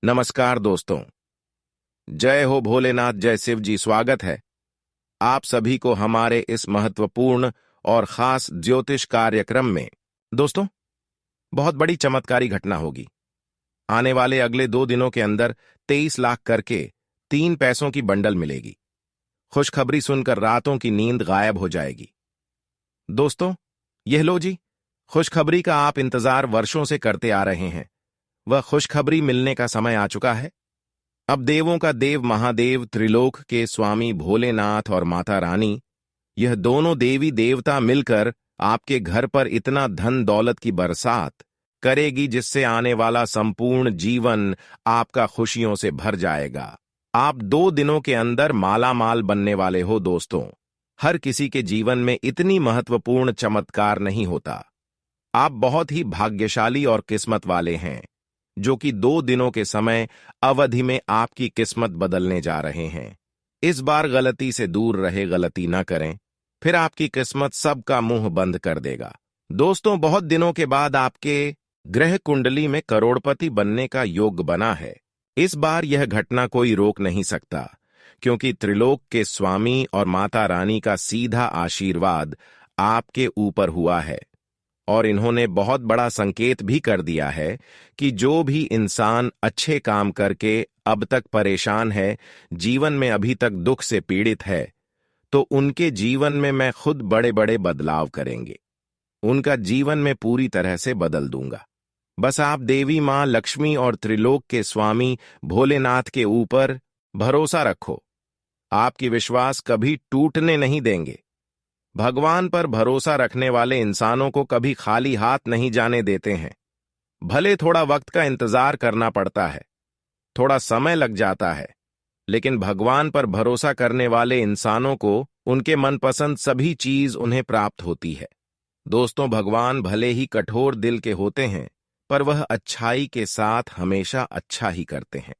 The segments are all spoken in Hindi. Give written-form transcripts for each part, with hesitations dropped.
नमस्कार दोस्तों। जय हो भोलेनाथ, जय शिव जी। स्वागत है आप सभी को हमारे इस महत्वपूर्ण और खास ज्योतिष कार्यक्रम में। दोस्तों, बहुत बड़ी चमत्कारी घटना होगी। आने वाले अगले 2 दिनों के अंदर 23 लाख करके 3 पैसों की बंडल मिलेगी। खुशखबरी सुनकर रातों की नींद गायब हो जाएगी। दोस्तों, यह लो जी, खुशखबरी का आप इंतजार वर्षों से करते आ रहे हैं। वह खुशखबरी मिलने का समय आ चुका है। अब देवों का देव महादेव, त्रिलोक के स्वामी भोलेनाथ और माता रानी, यह दोनों देवी देवता मिलकर आपके घर पर इतना धन दौलत की बरसात करेगी जिससे आने वाला संपूर्ण जीवन आपका खुशियों से भर जाएगा। आप 2 दिनों के अंदर माला माल बनने वाले हो। दोस्तों, हर किसी के जीवन में इतनी महत्वपूर्ण चमत्कार नहीं होता। आप बहुत ही भाग्यशाली और किस्मत वाले हैं जो कि 2 दिनों के समय अवधि में आपकी किस्मत बदलने जा रहे हैं। इस बार गलती से दूर रहे, गलती न करें, फिर आपकी किस्मत सबका मुंह बंद कर देगा। दोस्तों, बहुत दिनों के बाद आपके ग्रह कुंडली में करोड़पति बनने का योग बना है। इस बार यह घटना कोई रोक नहीं सकता, क्योंकि त्रिलोक के स्वामी और माता रानी का सीधा आशीर्वाद आपके ऊपर हुआ है और इन्होंने बहुत बड़ा संकेत भी कर दिया है कि जो भी इंसान अच्छे काम करके अब तक परेशान है, जीवन में अभी तक दुख से पीड़ित है, तो उनके जीवन में मैं खुद बड़े बड़े बदलाव करेंगे। उनका जीवन में पूरी तरह से बदल दूंगा। बस आप देवी मां लक्ष्मी और त्रिलोक के स्वामी भोलेनाथ के ऊपर भरोसा रखो। आपकी विश्वास कभी टूटने नहीं देंगे। भगवान पर भरोसा रखने वाले इंसानों को कभी खाली हाथ नहीं जाने देते हैं। भले थोड़ा वक्त का इंतजार करना पड़ता है, थोड़ा समय लग जाता है, लेकिन भगवान पर भरोसा करने वाले इंसानों को उनके मनपसंद सभी चीज उन्हें प्राप्त होती है। दोस्तों, भगवान भले ही कठोर दिल के होते हैं, पर वह अच्छाई के साथ हमेशा अच्छा ही करते हैं।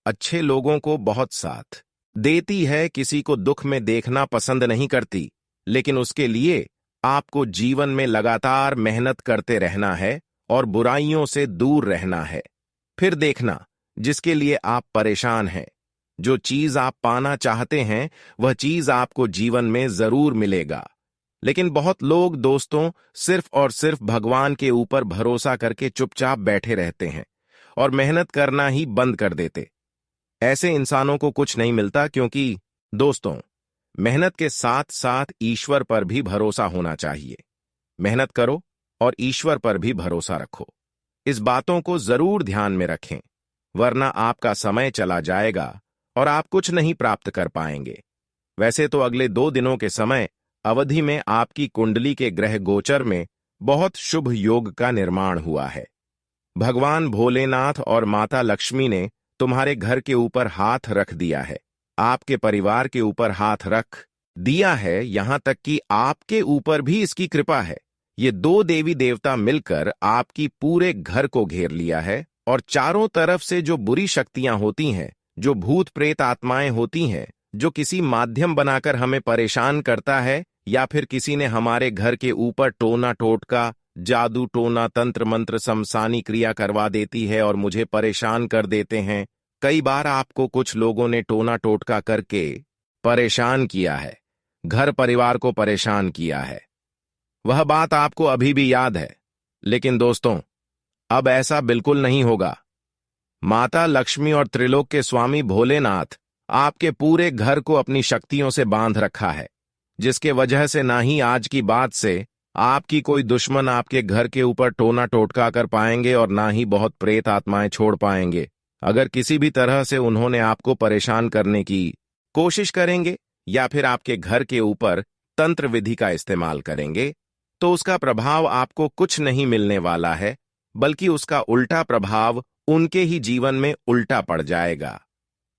अच्छे लोगों को बहुत साथ देती है, किसी को दुख में देखना पसंद नहीं करती, लेकिन उसके लिए आपको जीवन में लगातार मेहनत करते रहना है और बुराइयों से दूर रहना है। फिर देखना, जिसके लिए आप परेशान हैं, जो चीज आप पाना चाहते हैं, वह चीज आपको जीवन में जरूर मिलेगा। लेकिन बहुत लोग दोस्तों सिर्फ और सिर्फ भगवान के ऊपर भरोसा करके चुपचाप बैठे रहते हैं और मेहनत करना ही बंद कर देते। ऐसे इंसानों को कुछ नहीं मिलता, क्योंकि दोस्तों, मेहनत के साथ साथ ईश्वर पर भी भरोसा होना चाहिए। मेहनत करो और ईश्वर पर भी भरोसा रखो। इस बातों को जरूर ध्यान में रखें, वरना आपका समय चला जाएगा और आप कुछ नहीं प्राप्त कर पाएंगे। वैसे तो अगले 2 दिनों के समय अवधि में आपकी कुंडली के ग्रह गोचर में बहुत शुभ योग का निर्माण हुआ है। भगवान भोलेनाथ और माता लक्ष्मी ने तुम्हारे घर के ऊपर हाथ रख दिया है, आपके परिवार के ऊपर हाथ रख दिया है, यहां तक कि आपके ऊपर भी इसकी कृपा है। ये 2 देवी देवता मिलकर आपकी पूरे घर को घेर लिया है और चारों तरफ से जो बुरी शक्तियां होती हैं, जो भूत प्रेत आत्माएं होती हैं, जो किसी माध्यम बनाकर हमें परेशान करता है, या फिर किसी ने हमारे घर के ऊपर टोना टोटका, जादू टोना, तंत्र मंत्र, शमशानी क्रिया करवा देती है और मुझे परेशान कर देते हैं। कई बार आपको कुछ लोगों ने टोना टोटका करके परेशान किया है, घर परिवार को परेशान किया है। वह बात आपको अभी भी याद है, लेकिन दोस्तों, अब ऐसा बिल्कुल नहीं होगा। माता लक्ष्मी और त्रिलोक के स्वामी भोलेनाथ आपके पूरे घर को अपनी शक्तियों से बांध रखा है, जिसके वजह से ना ही आज की बात से आपकी कोई दुश्मन आपके घर के ऊपर टोना टोटका कर पाएंगे और ना ही बहुत प्रेत आत्माएं छोड़ पाएंगे। अगर किसी भी तरह से उन्होंने आपको परेशान करने की कोशिश करेंगे या फिर आपके घर के ऊपर तंत्र विधि का इस्तेमाल करेंगे, तो उसका प्रभाव आपको कुछ नहीं मिलने वाला है, बल्कि उसका उल्टा प्रभाव उनके ही जीवन में उल्टा पड़ जाएगा।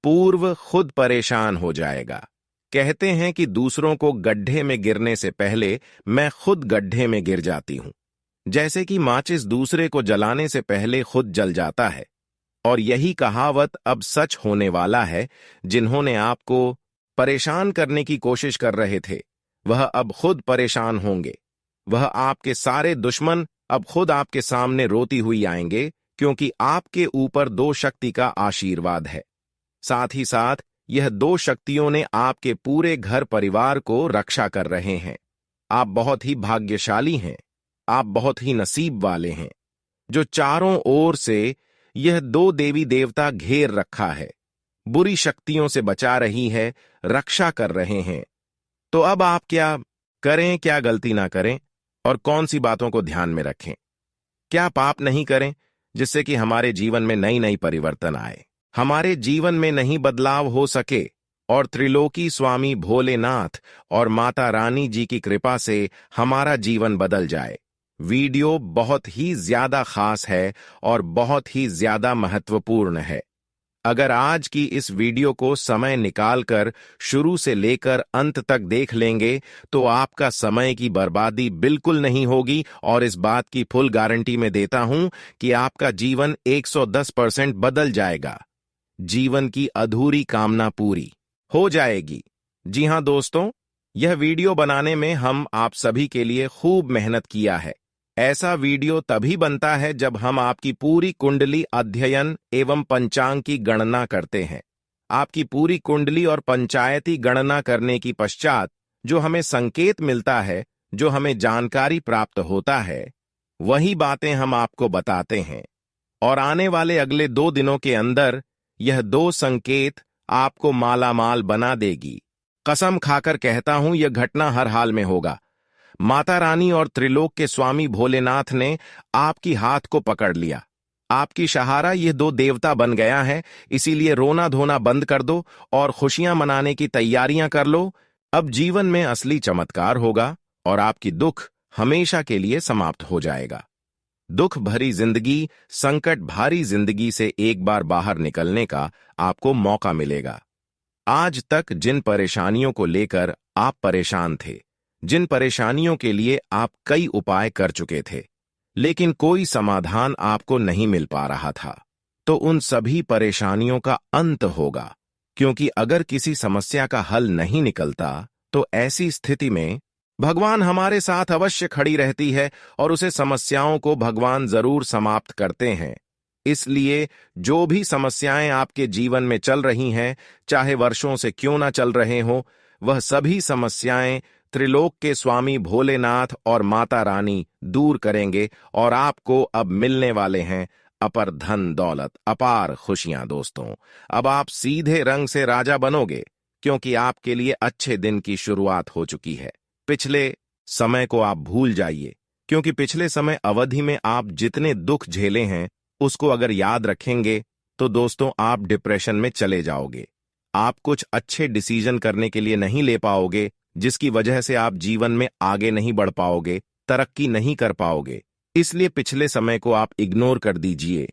पूर्व खुद परेशान हो जाएगा। कहते हैं कि दूसरों को गड्ढे में गिरने से पहले मैं खुद गड्ढे में गिर जाती हूं। जैसे कि माचिस दूसरे को जलाने से पहले खुद जल जाता है, और यही कहावत अब सच होने वाला है। जिन्होंने आपको परेशान करने की कोशिश कर रहे थे, वह अब खुद परेशान होंगे। वह आपके सारे दुश्मन अब खुद आपके सामने रोती हुई आएंगे क्योंकि आपके ऊपर दो शक्ति का आशीर्वाद है। साथ ही साथ यह दो शक्तियों ने आपके पूरे घर परिवार को रक्षा कर रहे हैं। आप बहुत ही भाग्यशाली हैं। आप बहुत ही नसीब वाले हैं, जो चारों ओर से यह दो देवी देवता घेर रखा है, बुरी शक्तियों से बचा रही है, रक्षा कर रहे हैं। तो अब आप क्या करें, क्या गलती ना करें और कौन सी बातों को ध्यान में रखें, क्या पाप नहीं करें जिससे कि हमारे जीवन में नई नई परिवर्तन आए, हमारे जीवन में नहीं बदलाव हो सके और त्रिलोकी स्वामी भोलेनाथ और माता रानी जी की कृपा से हमारा जीवन बदल जाए। वीडियो बहुत ही ज्यादा खास है और बहुत ही ज्यादा महत्वपूर्ण है। अगर आज की इस वीडियो को समय निकालकर शुरू से लेकर अंत तक देख लेंगे तो आपका समय की बर्बादी बिल्कुल नहीं होगी और इस बात की फुल गारंटी मैं देता हूं कि आपका जीवन 110% बदल जाएगा। जीवन की अधूरी कामना पूरी हो जाएगी। जी हां दोस्तों, यह वीडियो बनाने में हम आप सभी के लिए खूब मेहनत किया है। ऐसा वीडियो तभी बनता है जब हम आपकी पूरी कुंडली अध्ययन एवं पंचांग की गणना करते हैं। आपकी पूरी कुंडली और पंचायती गणना करने की पश्चात जो हमें संकेत मिलता है, जो हमें जानकारी प्राप्त होता है, वही बातें हम आपको बताते हैं। और आने वाले अगले 2 दिनों के अंदर यह 2 संकेत आपको मालामाल बना देगी। कसम खाकर कहता हूं, यह घटना हर हाल में होगा। माता रानी और त्रिलोक के स्वामी भोलेनाथ ने आपकी हाथ को पकड़ लिया। आपकी सहारा ये 2 देवता बन गया है, इसीलिए रोना धोना बंद कर दो और खुशियां मनाने की तैयारियां कर लो। अब जीवन में असली चमत्कार होगा और आपकी दुख हमेशा के लिए समाप्त हो जाएगा। दुख भरी जिंदगी, संकट भारी जिंदगी से एक बार बाहर निकलने का आपको मौका मिलेगा। आज तक जिन परेशानियों को लेकर आप परेशान थे, जिन परेशानियों के लिए आप कई उपाय कर चुके थे, लेकिन कोई समाधान आपको नहीं मिल पा रहा था, तो उन सभी परेशानियों का अंत होगा। क्योंकि अगर किसी समस्या का हल नहीं निकलता तो ऐसी स्थिति में भगवान हमारे साथ अवश्य खड़ी रहती है और उसे समस्याओं को भगवान जरूर समाप्त करते हैं। इसलिए जो भी समस्याएं आपके जीवन में चल रही हैं, चाहे वर्षों से क्यों ना चल रहे हों, वह सभी समस्याएं त्रिलोक के स्वामी भोलेनाथ और माता रानी दूर करेंगे और आपको अब मिलने वाले हैं अपर धन दौलत, अपार खुशियां। दोस्तों, अब आप सीधे रंग से राजा बनोगे, क्योंकि आपके लिए अच्छे दिन की शुरुआत हो चुकी है। पिछले समय को आप भूल जाइए, क्योंकि पिछले समय अवधि में आप जितने दुख झेले हैं उसको अगर याद रखेंगे तो दोस्तों आप डिप्रेशन में चले जाओगे। आप कुछ अच्छे डिसीजन करने के लिए नहीं ले पाओगे, जिसकी वजह से आप जीवन में आगे नहीं बढ़ पाओगे, तरक्की नहीं कर पाओगे। इसलिए पिछले समय को आप इग्नोर कर दीजिए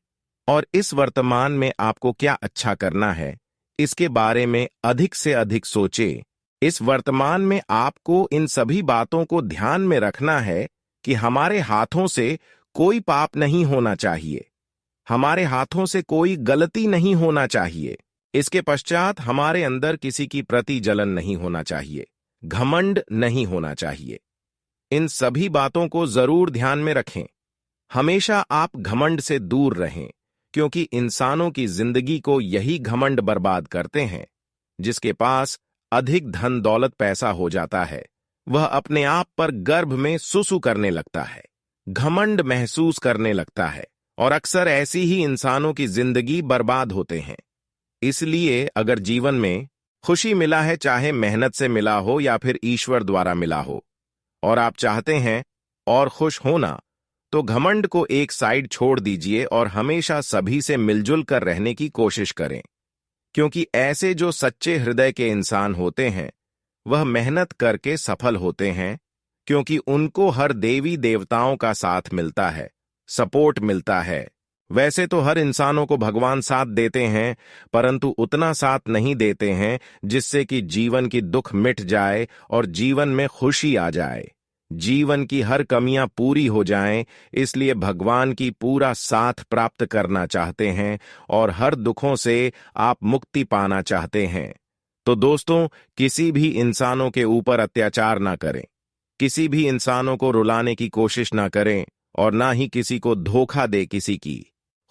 और इस वर्तमान में आपको क्या अच्छा करना है, इसके बारे में अधिक से अधिक सोचें। इस वर्तमान में आपको इन सभी बातों को ध्यान में रखना है कि हमारे हाथों से कोई पाप नहीं होना चाहिए, हमारे हाथों से कोई गलती नहीं होना चाहिए। इसके पश्चात हमारे अंदर किसी की प्रति जलन नहीं होना चाहिए, घमंड नहीं होना चाहिए। इन सभी बातों को जरूर ध्यान में रखें। हमेशा आप घमंड से दूर रहें, क्योंकि इंसानों की जिंदगी को यही घमंड बर्बाद करते हैं। जिसके पास अधिक धन दौलत पैसा हो जाता है, वह अपने आप पर गर्भ में सुसु करने लगता है, घमंड महसूस करने लगता है और अक्सर ऐसी ही इंसानों की जिंदगी बर्बाद होते हैं। इसलिए अगर जीवन में खुशी मिला है, चाहे मेहनत से मिला हो या फिर ईश्वर द्वारा मिला हो, और आप चाहते हैं और खुश होना, तो घमंड को एक साइड छोड़ दीजिए और हमेशा सभी से मिलजुल कर रहने की कोशिश करें। क्योंकि ऐसे जो सच्चे हृदय के इंसान होते हैं, वह मेहनत करके सफल होते हैं, क्योंकि उनको हर देवी देवताओं का साथ मिलता है, सपोर्ट मिलता है। वैसे तो हर इंसानों को भगवान साथ देते हैं, परंतु उतना साथ नहीं देते हैं जिससे कि जीवन की दुख मिट जाए और जीवन में खुशी आ जाए, जीवन की हर कमियां पूरी हो जाएं। इसलिए भगवान की पूरा साथ प्राप्त करना चाहते हैं और हर दुखों से आप मुक्ति पाना चाहते हैं। तो दोस्तों, किसी भी इंसानों के ऊपर अत्याचार ना करें, किसी भी इंसानों को रुलाने की कोशिश ना करें और ना ही किसी को धोखा दे किसी की।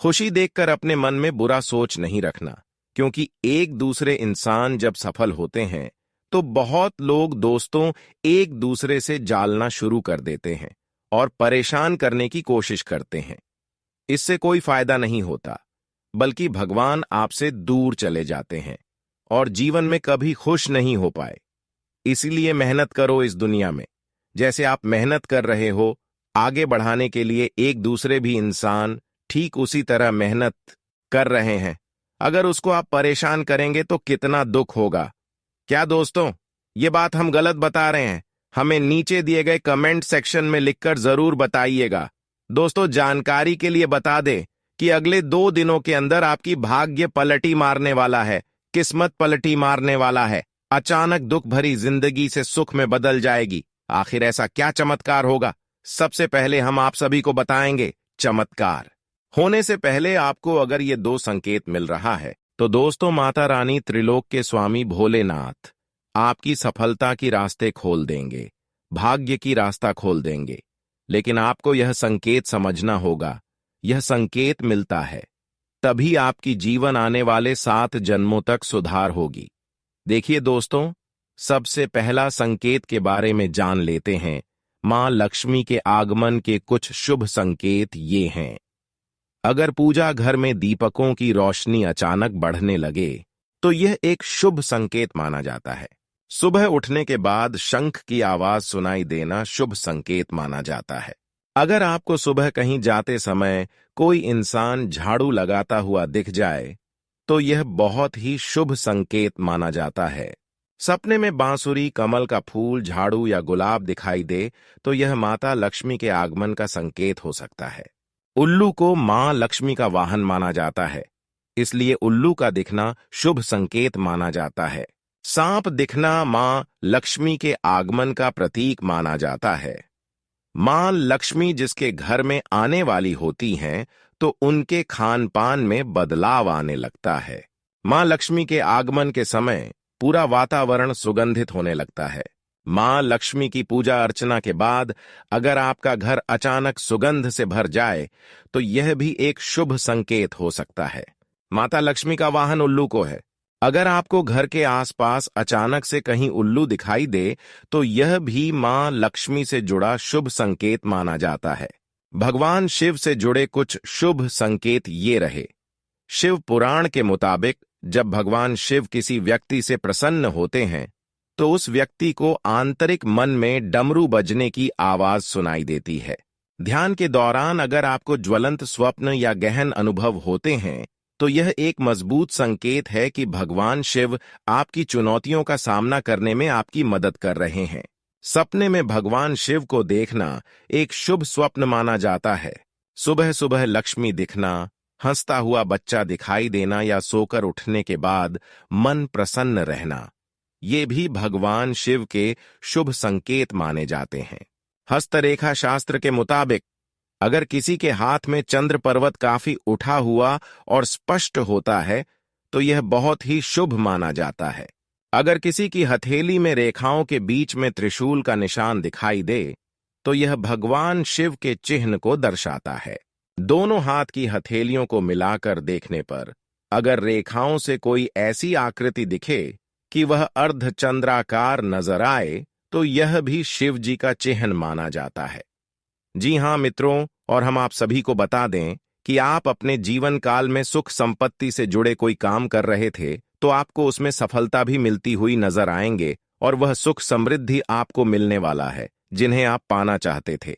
खुशी देखकर अपने मन में बुरा सोच नहीं रखना, क्योंकि एक दूसरे इंसान जब सफल होते हैं तो बहुत लोग दोस्तों एक दूसरे से जालना शुरू कर देते हैं और परेशान करने की कोशिश करते हैं। इससे कोई फायदा नहीं होता, बल्कि भगवान आपसे दूर चले जाते हैं और जीवन में कभी खुश नहीं हो पाए। इसीलिए मेहनत करो इस दुनिया में, जैसे आप मेहनत कर रहे हो आगे बढ़ाने के लिए, एक दूसरे भी इंसान ठीक उसी तरह मेहनत कर रहे हैं। अगर उसको आप परेशान करेंगे तो कितना दुख होगा। क्या दोस्तों, ये बात हम गलत बता रहे हैं? हमें नीचे दिए गए कमेंट सेक्शन में लिखकर जरूर बताइएगा। दोस्तों, जानकारी के लिए बता दें कि अगले 2 दिनों के अंदर आपकी भाग्य पलटी मारने वाला है, किस्मत पलटी मारने वाला है। अचानक दुख भरी जिंदगी से सुख में बदल जाएगी। आखिर ऐसा क्या चमत्कार होगा? सबसे पहले हम आप सभी को बताएंगे। चमत्कार होने से पहले आपको अगर ये 2 संकेत मिल रहा है तो दोस्तों, माता रानी त्रिलोक के स्वामी भोलेनाथ आपकी सफलता की रास्ते खोल देंगे, भाग्य की रास्ता खोल देंगे। लेकिन आपको यह संकेत समझना होगा। यह संकेत मिलता है तभी आपकी जीवन आने वाले 7 जन्मों तक सुधार होगी। देखिए दोस्तों, सबसे पहला संकेत के बारे में जान लेते हैं। मां लक्ष्मी के आगमन के कुछ शुभ संकेत ये हैं। अगर पूजा घर में दीपकों की रोशनी अचानक बढ़ने लगे तो यह एक शुभ संकेत माना जाता है। सुबह उठने के बाद शंख की आवाज सुनाई देना शुभ संकेत माना जाता है। अगर आपको सुबह कहीं जाते समय कोई इंसान झाड़ू लगाता हुआ दिख जाए तो यह बहुत ही शुभ संकेत माना जाता है। सपने में बांसुरी, कमल का फूल, झाड़ू या गुलाब दिखाई दे तो यह माता लक्ष्मी के आगमन का संकेत हो सकता है। उल्लू को मां लक्ष्मी का वाहन माना जाता है, इसलिए उल्लू का दिखना शुभ संकेत माना जाता है। सांप दिखना मां लक्ष्मी के आगमन का प्रतीक माना जाता है। मां लक्ष्मी जिसके घर में आने वाली होती हैं तो उनके खान पान में बदलाव आने लगता है। मां लक्ष्मी के आगमन के समय पूरा वातावरण सुगंधित होने लगता है। मां लक्ष्मी की पूजा अर्चना के बाद अगर आपका घर अचानक सुगंध से भर जाए तो यह भी एक शुभ संकेत हो सकता है। माता लक्ष्मी का वाहन उल्लू को है। अगर आपको घर के आसपास अचानक से कहीं उल्लू दिखाई दे तो यह भी मां लक्ष्मी से जुड़ा शुभ संकेत माना जाता है। भगवान शिव से जुड़े कुछ शुभ संकेत ये रहे। शिव पुराण के मुताबिक जब भगवान शिव किसी व्यक्ति से प्रसन्न होते हैं तो उस व्यक्ति को आंतरिक मन में डमरू बजने की आवाज सुनाई देती है। ध्यान के दौरान अगर आपको ज्वलंत स्वप्न या गहन अनुभव होते हैं तो यह एक मजबूत संकेत है कि भगवान शिव आपकी चुनौतियों का सामना करने में आपकी मदद कर रहे हैं। सपने में भगवान शिव को देखना एक शुभ स्वप्न माना जाता है। सुबह सुबह लक्ष्मी दिखना, हंसता हुआ बच्चा दिखाई देना या सोकर उठने के बाद मन प्रसन्न रहना, ये भी भगवान शिव के शुभ संकेत माने जाते हैं। हस्तरेखा शास्त्र के मुताबिक अगर किसी के हाथ में चंद्र पर्वत काफी उठा हुआ और स्पष्ट होता है तो यह बहुत ही शुभ माना जाता है। अगर किसी की हथेली में रेखाओं के बीच में त्रिशूल का निशान दिखाई दे तो यह भगवान शिव के चिन्ह को दर्शाता है। दोनों हाथ की हथेलियों को मिलाकर देखने पर अगर रेखाओं से कोई ऐसी आकृति दिखे कि वह अर्धचंद्राकार नजर आए तो यह भी शिव जी का चिन्ह माना जाता है। जी हां मित्रों, और हम आप सभी को बता दें कि आप अपने जीवन काल में सुख संपत्ति से जुड़े कोई काम कर रहे थे तो आपको उसमें सफलता भी मिलती हुई नजर आएंगे और वह सुख समृद्धि आपको मिलने वाला है जिन्हें आप पाना चाहते थे।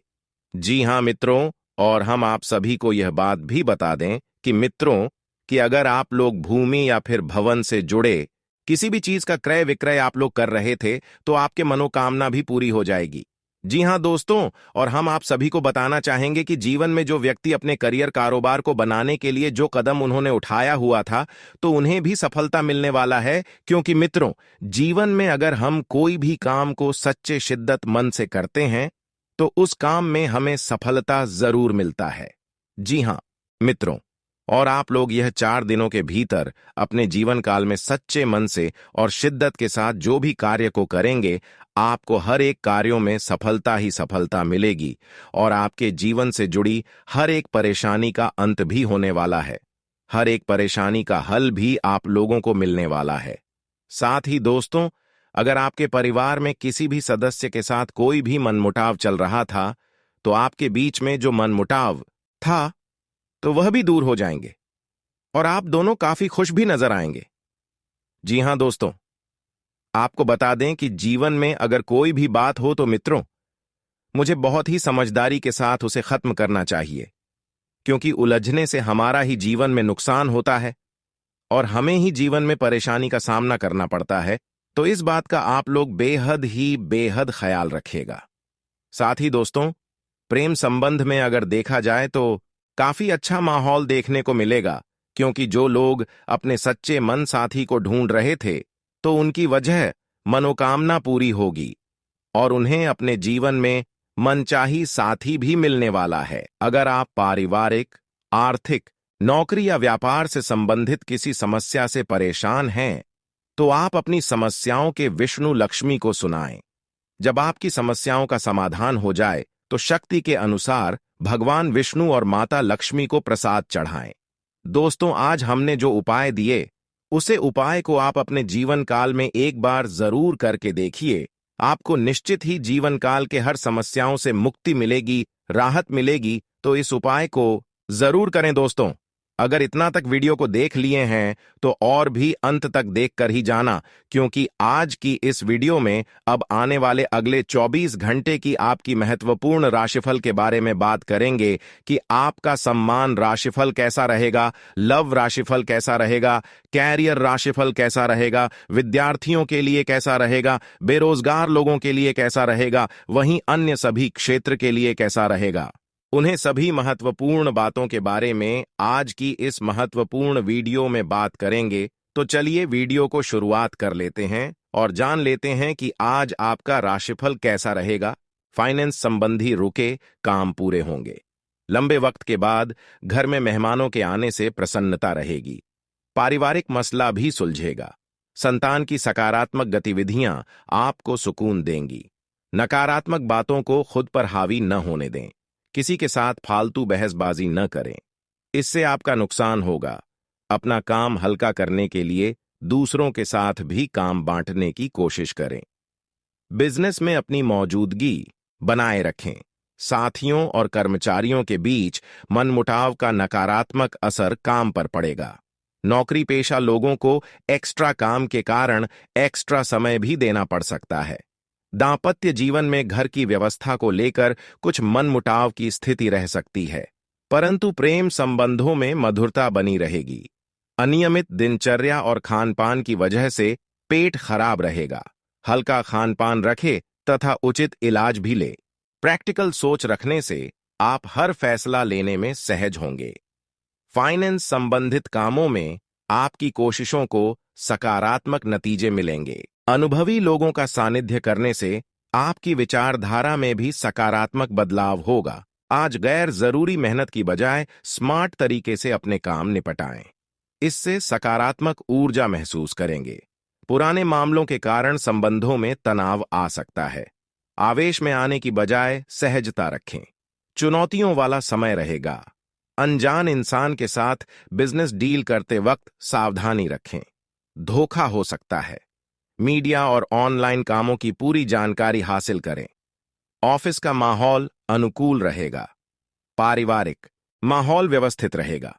जी हां मित्रों, और हम आप सभी को यह बात भी बता दें कि मित्रों कि अगर आप लोग भूमि या फिर भवन से जुड़े किसी भी चीज का क्रय विक्रय आप लोग कर रहे थे तो आपके मनोकामना भी पूरी हो जाएगी। जी हां दोस्तों, और हम आप सभी को बताना चाहेंगे कि जीवन में जो व्यक्ति अपने करियर कारोबार को बनाने के लिए जो कदम उन्होंने उठाया हुआ था तो उन्हें भी सफलता मिलने वाला है, क्योंकि मित्रों जीवन में अगर हम कोई भी काम को सच्चे शिद्दत मन से करते हैं तो उस काम में हमें सफलता जरूर मिलता है। जी हां मित्रों, और आप लोग यह 4 दिनों के भीतर अपने जीवन काल में सच्चे मन से और शिद्दत के साथ जो भी कार्य को करेंगे आपको हर एक कार्यों में सफलता ही सफलता मिलेगी और आपके जीवन से जुड़ी हर एक परेशानी का अंत भी होने वाला है। हर एक परेशानी का हल भी आप लोगों को मिलने वाला है। साथ ही दोस्तों, अगर आपके परिवार में किसी भी सदस्य के साथ कोई भी मनमुटाव चल रहा था, तो आपके बीच में जो मनमुटाव था, तो वह भी दूर हो जाएंगे और आप दोनों काफी खुश भी नजर आएंगे। जी हां दोस्तों, आपको बता दें कि जीवन में अगर कोई भी बात हो तो मित्रों, मुझे बहुत ही समझदारी के साथ उसे खत्म करना चाहिए, क्योंकि उलझने से हमारा ही जीवन में नुकसान होता है और हमें ही जीवन में परेशानी का सामना करना पड़ता है। तो इस बात का आप लोग बेहद ख्याल रखिएगा। साथ ही दोस्तों, प्रेम संबंध में अगर देखा जाए तो काफी अच्छा माहौल देखने को मिलेगा, क्योंकि जो लोग अपने सच्चे मन साथी को ढूंढ रहे थे, तो उनकी वजह मनोकामना पूरी होगी और उन्हें अपने जीवन में मनचाही साथी भी मिलने वाला है। अगर आप पारिवारिक, आर्थिक, नौकरी या व्यापार से संबंधित किसी समस्या से परेशान हैं, तो आप अपनी समस्याओं के विष्णु लक्ष्मी को सुनाएं। जब आपकी समस्याओं का समाधान हो जाए, तो शक्ति के अनुसार भगवान विष्णु और माता लक्ष्मी को प्रसाद चढ़ाएं। दोस्तों, आज हमने जो उपाय दिए, उसे उपाय को आप अपने जीवन काल में एक बार जरूर करके देखिए। आपको निश्चित ही जीवन काल के हर समस्याओं से मुक्ति मिलेगी, राहत मिलेगी। तो इस उपाय को जरूर करें दोस्तों। अगर इतना तक वीडियो को देख लिए हैं, तो और भी अंत तक देखकर ही जाना, क्योंकि आज की इस वीडियो में अब आने वाले अगले 24 घंटे की आपकी महत्वपूर्ण राशिफल के बारे में बात करेंगे कि आपका सम्मान राशिफल कैसा रहेगा, लव राशिफल कैसा रहेगा, कैरियर राशिफल कैसा रहेगा, विद्यार्थियों के लिए कैसा रहेगा, बेरोजगार लोगों के लिए कैसा रहेगा, वहीं अन्य सभी क्षेत्र के लिए कैसा रहेगा। उन्हें सभी महत्वपूर्ण बातों के बारे में आज की इस महत्वपूर्ण वीडियो में बात करेंगे। तो चलिए वीडियो को शुरुआत कर लेते हैं और जान लेते हैं कि आज आपका राशिफल कैसा रहेगा। फाइनेंस संबंधी रुके काम पूरे होंगे। लंबे वक्त के बाद घर में मेहमानों के आने से प्रसन्नता रहेगी। पारिवारिक मसला भी सुलझेगा। संतान की सकारात्मक गतिविधियां आपको सुकून देंगी। नकारात्मक बातों को खुद पर हावी न होने दें। किसी के साथ फालतू बहसबाजी न करें, इससे आपका नुकसान होगा। अपना काम हल्का करने के लिए दूसरों के साथ भी काम बांटने की कोशिश करें। बिजनेस में अपनी मौजूदगी बनाए रखें। साथियों और कर्मचारियों के बीच मनमुटाव का नकारात्मक असर काम पर पड़ेगा। नौकरी पेशा लोगों को एक्स्ट्रा काम के कारण एक्स्ट्रा समय भी देना पड़ सकता है। दांपत्य जीवन में घर की व्यवस्था को लेकर कुछ मनमुटाव की स्थिति रह सकती है, परंतु प्रेम संबंधों में मधुरता बनी रहेगी। अनियमित दिनचर्या और खानपान की वजह से पेट खराब रहेगा। हल्का खानपान रखें तथा उचित इलाज भी ले। प्रैक्टिकल सोच रखने से आप हर फैसला लेने में सहज होंगे। फाइनेंस संबंधित कामों में आपकी कोशिशों को सकारात्मक नतीजे मिलेंगे। अनुभवी लोगों का सानिध्य करने से आपकी विचारधारा में भी सकारात्मक बदलाव होगा। आज गैर जरूरी मेहनत की बजाय स्मार्ट तरीके से अपने काम निपटाएं। इससे सकारात्मक ऊर्जा महसूस करेंगे। पुराने मामलों के कारण संबंधों में तनाव आ सकता है। आवेश में आने की बजाय सहजता रखें। चुनौतियों वाला समय रहेगा। अनजान इंसान के साथ बिजनेस डील करते वक्त सावधानी रखें। धोखा हो सकता है। मीडिया और ऑनलाइन कामों की पूरी जानकारी हासिल करें। ऑफिस का माहौल अनुकूल रहेगा। पारिवारिक माहौल व्यवस्थित रहेगा।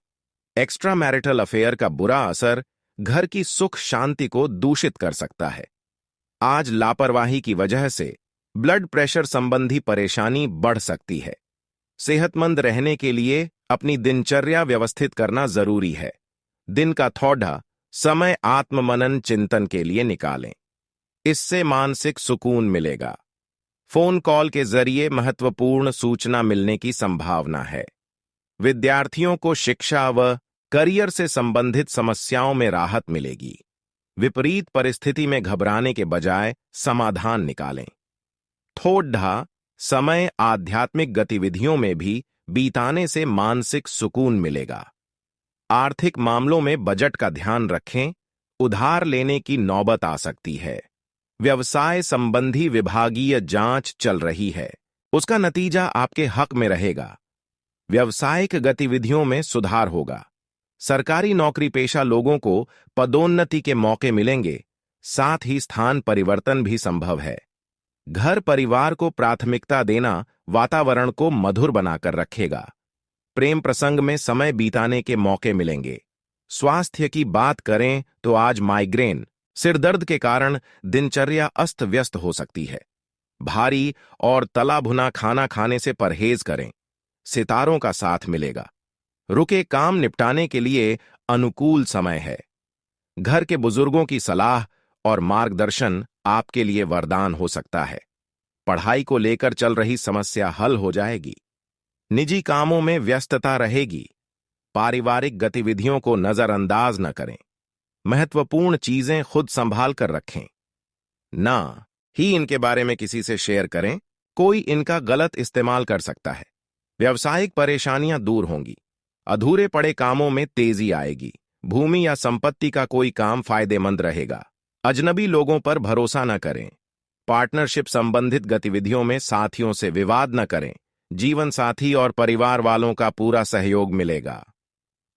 एक्स्ट्रा मैरिटल अफेयर का बुरा असर घर की सुख शांति को दूषित कर सकता है। आज लापरवाही की वजह से ब्लड प्रेशर संबंधी परेशानी बढ़ सकती है। सेहतमंद रहने के लिए अपनी दिनचर्या व्यवस्थित करना जरूरी है। दिन का थोड़ा समय आत्ममनन चिंतन के लिए निकालें। इससे मानसिक सुकून मिलेगा। फोन कॉल के जरिए महत्वपूर्ण सूचना मिलने की संभावना है। विद्यार्थियों को शिक्षा व करियर से संबंधित समस्याओं में राहत मिलेगी। विपरीत परिस्थिति में घबराने के बजाय समाधान निकालें। थोड़ा समय आध्यात्मिक गतिविधियों में भी बीताने से मानसिक सुकून मिलेगा। आर्थिक मामलों में बजट का ध्यान रखें। उधार लेने की नौबत आ सकती है। व्यवसाय संबंधी विभागीय जांच चल रही है, उसका नतीजा आपके हक में रहेगा। व्यावसायिक गतिविधियों में सुधार होगा। सरकारी नौकरी पेशा लोगों को पदोन्नति के मौके मिलेंगे, साथ ही स्थान परिवर्तन भी संभव है। घर परिवार को प्राथमिकता देना वातावरण को मधुर बनाकर रखेगा। प्रेम प्रसंग में समय बिताने के मौके मिलेंगे। स्वास्थ्य की बात करें तो आज माइग्रेन, सिरदर्द के कारण दिनचर्या अस्त व्यस्त हो सकती है। भारी और तला भुना खाना खाने से परहेज करें। सितारों का साथ मिलेगा। रुके काम निपटाने के लिए अनुकूल समय है। घर के बुजुर्गों की सलाह और मार्गदर्शन आपके लिए वरदान हो सकता है। पढ़ाई को लेकर चल रही समस्या हल हो जाएगी। निजी कामों में व्यस्तता रहेगी। पारिवारिक गतिविधियों को नजरअंदाज न करें। महत्वपूर्ण चीजें खुद संभाल कर रखें। ना ही इनके बारे में किसी से शेयर करें, कोई इनका गलत इस्तेमाल कर सकता है। व्यावसायिक परेशानियां दूर होंगी। अधूरे पड़े कामों में तेजी आएगी। भूमि या संपत्ति का कोई काम फायदेमंद रहेगा। अजनबी लोगों पर भरोसा न करें। पार्टनरशिप संबंधित गतिविधियों में साथियों से विवाद न करें। जीवन साथी और परिवार वालों का पूरा सहयोग मिलेगा।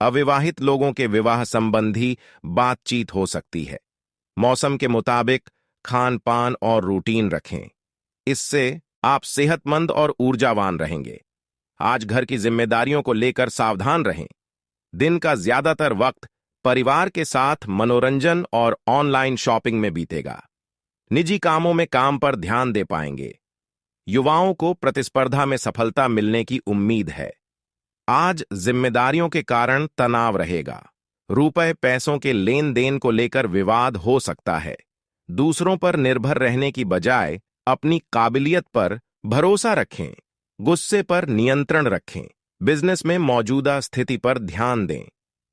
अविवाहित लोगों के विवाह संबंधी बातचीत हो सकती है। मौसम के मुताबिक खान पान और रूटीन रखें, इससे आप सेहतमंद और ऊर्जावान रहेंगे। आज घर की जिम्मेदारियों को लेकर सावधान रहें। दिन का ज्यादातर वक्त परिवार के साथ मनोरंजन और ऑनलाइन शॉपिंग में बीतेगा। निजी कामों में काम पर ध्यान दे पाएंगे। युवाओं को प्रतिस्पर्धा में सफलता मिलने की उम्मीद है। आज जिम्मेदारियों के कारण तनाव रहेगा। रुपए पैसों के लेन देन को लेकर विवाद हो सकता है। दूसरों पर निर्भर रहने की बजाय अपनी काबिलियत पर भरोसा रखें। गुस्से पर नियंत्रण रखें। बिजनेस में मौजूदा स्थिति पर ध्यान दें।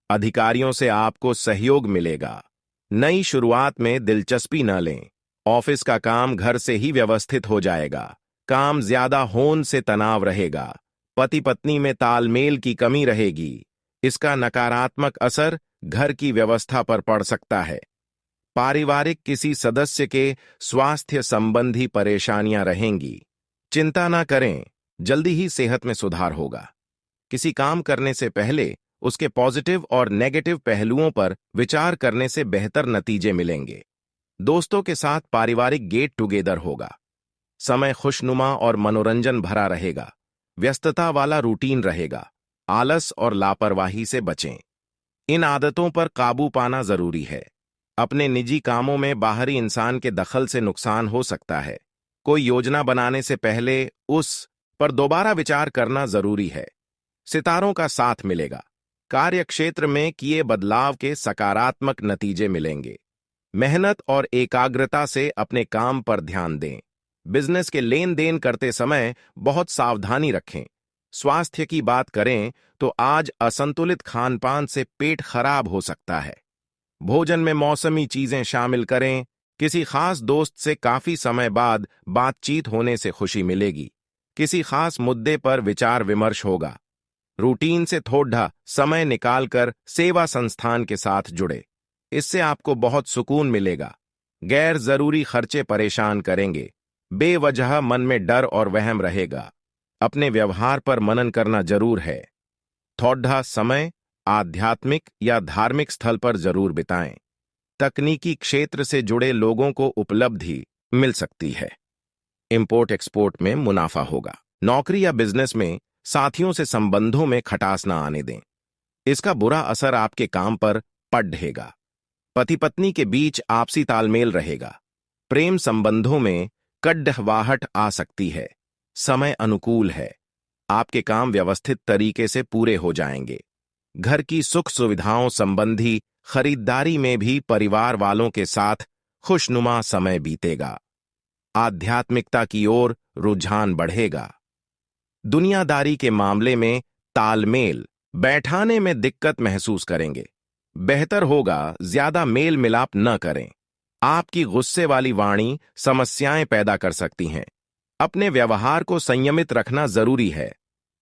अधिकारियों से आपको सहयोग मिलेगा। नई शुरुआत में दिलचस्पी न लें। ऑफिस का काम घर से ही व्यवस्थित हो जाएगा। काम ज्यादा होने से तनाव रहेगा। पति पत्नी में तालमेल की कमी रहेगी। इसका नकारात्मक असर घर की व्यवस्था पर पड़ सकता है। पारिवारिक किसी सदस्य के स्वास्थ्य संबंधी परेशानियां रहेंगी। चिंता न करें, जल्दी ही सेहत में सुधार होगा। किसी काम करने से पहले उसके पॉजिटिव और नेगेटिव पहलुओं पर विचार करने से बेहतर नतीजे मिलेंगे। दोस्तों के साथ पारिवारिक गेट टुगेदर होगा। समय खुशनुमा और मनोरंजन भरा रहेगा। व्यस्तता वाला रूटीन रहेगा। आलस और लापरवाही से बचें। इन आदतों पर काबू पाना जरूरी है। अपने निजी कामों में बाहरी इंसान के दखल से नुकसान हो सकता है। कोई योजना बनाने से पहले उस पर दोबारा विचार करना जरूरी है। सितारों का साथ मिलेगा। कार्य क्षेत्र में किए बदलाव के सकारात्मक नतीजे मिलेंगे। मेहनत और एकाग्रता से अपने काम पर ध्यान दें। बिजनेस के लेन देन करते समय बहुत सावधानी रखें। स्वास्थ्य की बात करें तो आज असंतुलित खानपान से पेट खराब हो सकता है। भोजन में मौसमी चीजें शामिल करें। किसी खास दोस्त से काफी समय बाद बातचीत होने से खुशी मिलेगी। किसी खास मुद्दे पर विचार विमर्श होगा। रूटीन से थोड़ा समय निकालकर सेवा संस्थान के साथ जुड़े, इससे आपको बहुत सुकून मिलेगा। गैर जरूरी खर्चे परेशान करेंगे। बेवजह मन में डर और वहम रहेगा। अपने व्यवहार पर मनन करना जरूर है। थोड़ा समय आध्यात्मिक या धार्मिक स्थल पर जरूर बिताएं। तकनीकी क्षेत्र से जुड़े लोगों को उपलब्धि मिल सकती है। इंपोर्ट एक्सपोर्ट में मुनाफा होगा। नौकरी या बिजनेस में साथियों से संबंधों में खटास न आने दें, इसका बुरा असर आपके काम पर पड़ेगा। पति पत्नी के बीच आपसी तालमेल रहेगा। प्रेम संबंधों में कड़वाहट आ सकती है। समय अनुकूल है। आपके काम व्यवस्थित तरीके से पूरे हो जाएंगे। घर की सुख सुविधाओं संबंधी खरीदारी में भी परिवार वालों के साथ खुशनुमा समय बीतेगा। आध्यात्मिकता की ओर रुझान बढ़ेगा। दुनियादारी के मामले में तालमेल बैठाने में दिक्कत महसूस करेंगे। बेहतर होगा ज्यादा मेल मिलाप न करें। आपकी गुस्से वाली वाणी समस्याएं पैदा कर सकती हैं। अपने व्यवहार को संयमित रखना जरूरी है।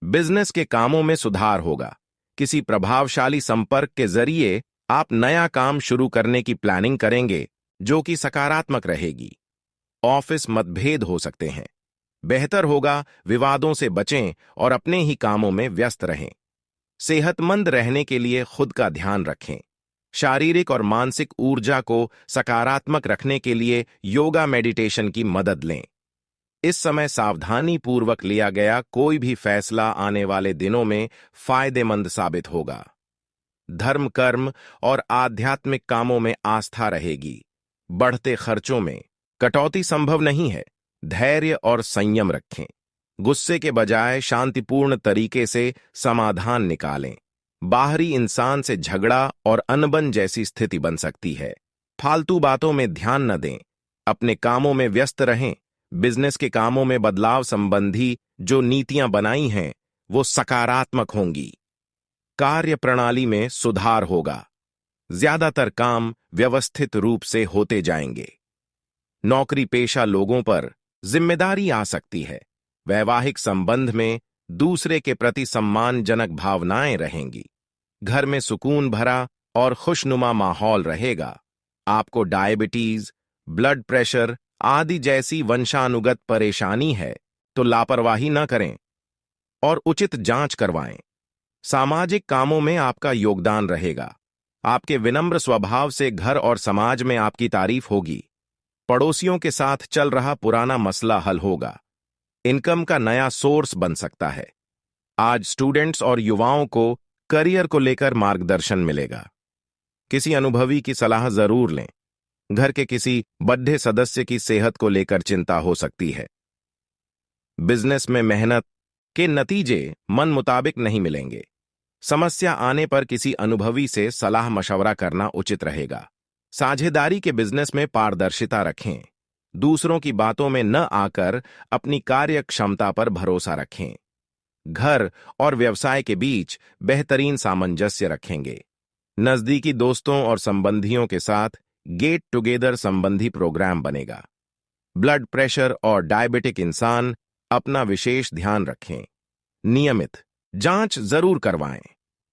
बिजनेस के कामों में सुधार होगा। किसी प्रभावशाली संपर्क के जरिए आप नया काम शुरू करने की प्लानिंग करेंगे, जो कि सकारात्मक रहेगी। ऑफिस मतभेद हो सकते हैं। बेहतर होगा विवादों से बचें और अपने ही कामों में व्यस्त रहें। सेहतमंद रहने के लिए खुद का ध्यान रखें। शारीरिक और मानसिक ऊर्जा को सकारात्मक रखने के लिए योगा मेडिटेशन की मदद लें। इस समय सावधानी पूर्वक लिया गया कोई भी फैसला आने वाले दिनों में फायदेमंद साबित होगा। धर्म, कर्म और आध्यात्मिक कामों में आस्था रहेगी। बढ़ते खर्चों में कटौती संभव नहीं है। धैर्य और संयम रखें। गुस्से के बजाय शांतिपूर्ण तरीके से समाधान निकालें। बाहरी इंसान से झगड़ा और अनबन जैसी स्थिति बन सकती है। फालतू बातों में ध्यान न दें। अपने कामों में व्यस्त रहें। बिजनेस के कामों में बदलाव संबंधी जो नीतियां बनाई हैं वो सकारात्मक होंगी। कार्य प्रणाली में सुधार होगा। ज्यादातर काम व्यवस्थित रूप से होते जाएंगे। नौकरी पेशा लोगों पर जिम्मेदारी आ सकती है। वैवाहिक संबंध में दूसरे के प्रति सम्मानजनक भावनाएं रहेंगी। घर में सुकून भरा और खुशनुमा माहौल रहेगा। आपको डायबिटीज, ब्लड प्रेशर आदि जैसी वंशानुगत परेशानी है तो लापरवाही न करें और उचित जांच करवाएं। सामाजिक कामों में आपका योगदान रहेगा। आपके विनम्र स्वभाव से घर और समाज में आपकी तारीफ होगी। पड़ोसियों के साथ चल रहा पुराना मसला हल होगा। इनकम का नया सोर्स बन सकता है। आज स्टूडेंट्स और युवाओं को करियर को लेकर मार्गदर्शन मिलेगा। किसी अनुभवी की सलाह जरूर लें। घर के किसी बूढ़े सदस्य की सेहत को लेकर चिंता हो सकती है। बिजनेस में मेहनत के नतीजे मन मुताबिक नहीं मिलेंगे। समस्या आने पर किसी अनुभवी से सलाह मशवरा करना उचित रहेगा। साझेदारी के बिजनेस में पारदर्शिता रखें। दूसरों की बातों में न आकर अपनी कार्य क्षमता पर भरोसा रखें। घर और व्यवसाय के बीच बेहतरीन सामंजस्य रखेंगे। नजदीकी दोस्तों और संबंधियों के साथ गेट टुगेदर संबंधी प्रोग्राम बनेगा। ब्लड प्रेशर और डायबिटिक इंसान अपना विशेष ध्यान रखें। नियमित जांच जरूर करवाएं।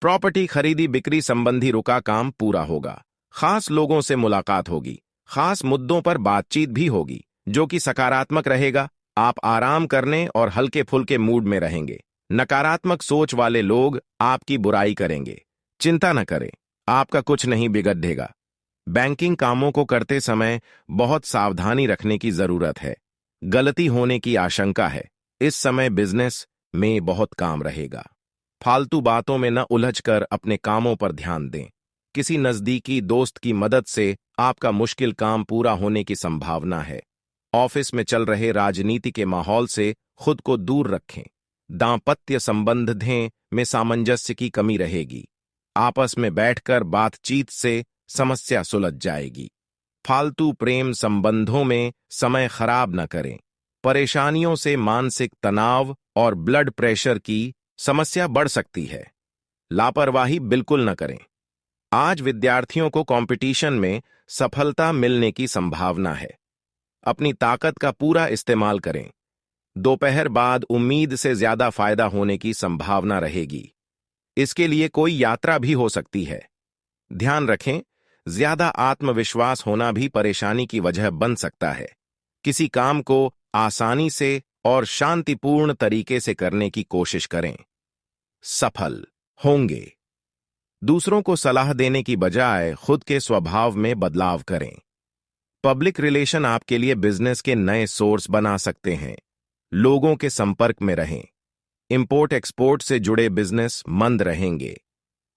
प्रॉपर्टी खरीदी बिक्री संबंधी रुका काम पूरा होगा। खास लोगों से मुलाकात होगी। खास मुद्दों पर बातचीत भी होगी जो कि सकारात्मक रहेगा। आप आराम करने और हल्के फुल्के मूड में रहेंगे। नकारात्मक सोच वाले लोग आपकी बुराई करेंगे। चिंता न करें, आपका कुछ नहीं बिगड़ेगा। बैंकिंग कामों को करते समय बहुत सावधानी रखने की जरूरत है। गलती होने की आशंका है। इस समय बिजनेस में बहुत काम रहेगा। फालतू बातों में न उलझकर अपने कामों पर ध्यान दें। किसी नजदीकी दोस्त की मदद से आपका मुश्किल काम पूरा होने की संभावना है। ऑफिस में चल रहे राजनीति के माहौल से खुद को दूर रखें। दांपत्य संबंधों में सामंजस्य की कमी रहेगी। आपस में बैठकर बातचीत से समस्या सुलझ जाएगी। फालतू प्रेम संबंधों में समय खराब न करें। परेशानियों से मानसिक तनाव और ब्लड प्रेशर की समस्या बढ़ सकती है। लापरवाही बिल्कुल न करें। आज विद्यार्थियों को कंपटीशन में सफलता मिलने की संभावना है। अपनी ताकत का पूरा इस्तेमाल करें। दोपहर बाद उम्मीद से ज्यादा फायदा होने की संभावना रहेगी। इसके लिए कोई यात्रा भी हो सकती है। ध्यान रखें, ज्यादा आत्मविश्वास होना भी परेशानी की वजह बन सकता है। किसी काम को आसानी से और शांतिपूर्ण तरीके से करने की कोशिश करें। सफल होंगे। दूसरों को सलाह देने की बजाय खुद के स्वभाव में बदलाव करें। पब्लिक रिलेशन आपके लिए बिजनेस के नए सोर्स बना सकते हैं। लोगों के संपर्क में रहें। इंपोर्ट एक्सपोर्ट से जुड़े बिजनेस मंद रहेंगे।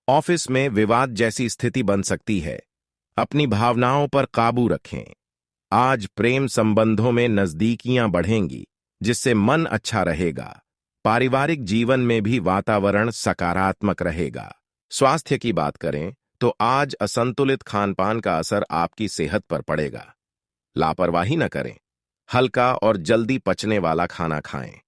ऑफिस में विवाद जैसी स्थिति बन सकती है। अपनी भावनाओं पर काबू रखें। आज प्रेम संबंधों में नजदीकियां बढ़ेंगी जिससे मन अच्छा रहेगा। पारिवारिक जीवन में भी वातावरण सकारात्मक रहेगा। स्वास्थ्य की बात करें तो आज असंतुलित खानपान का असर आपकी सेहत पर पड़ेगा। लापरवाही न करें। हल्का और जल्दी पचने वाला खाना खाएं।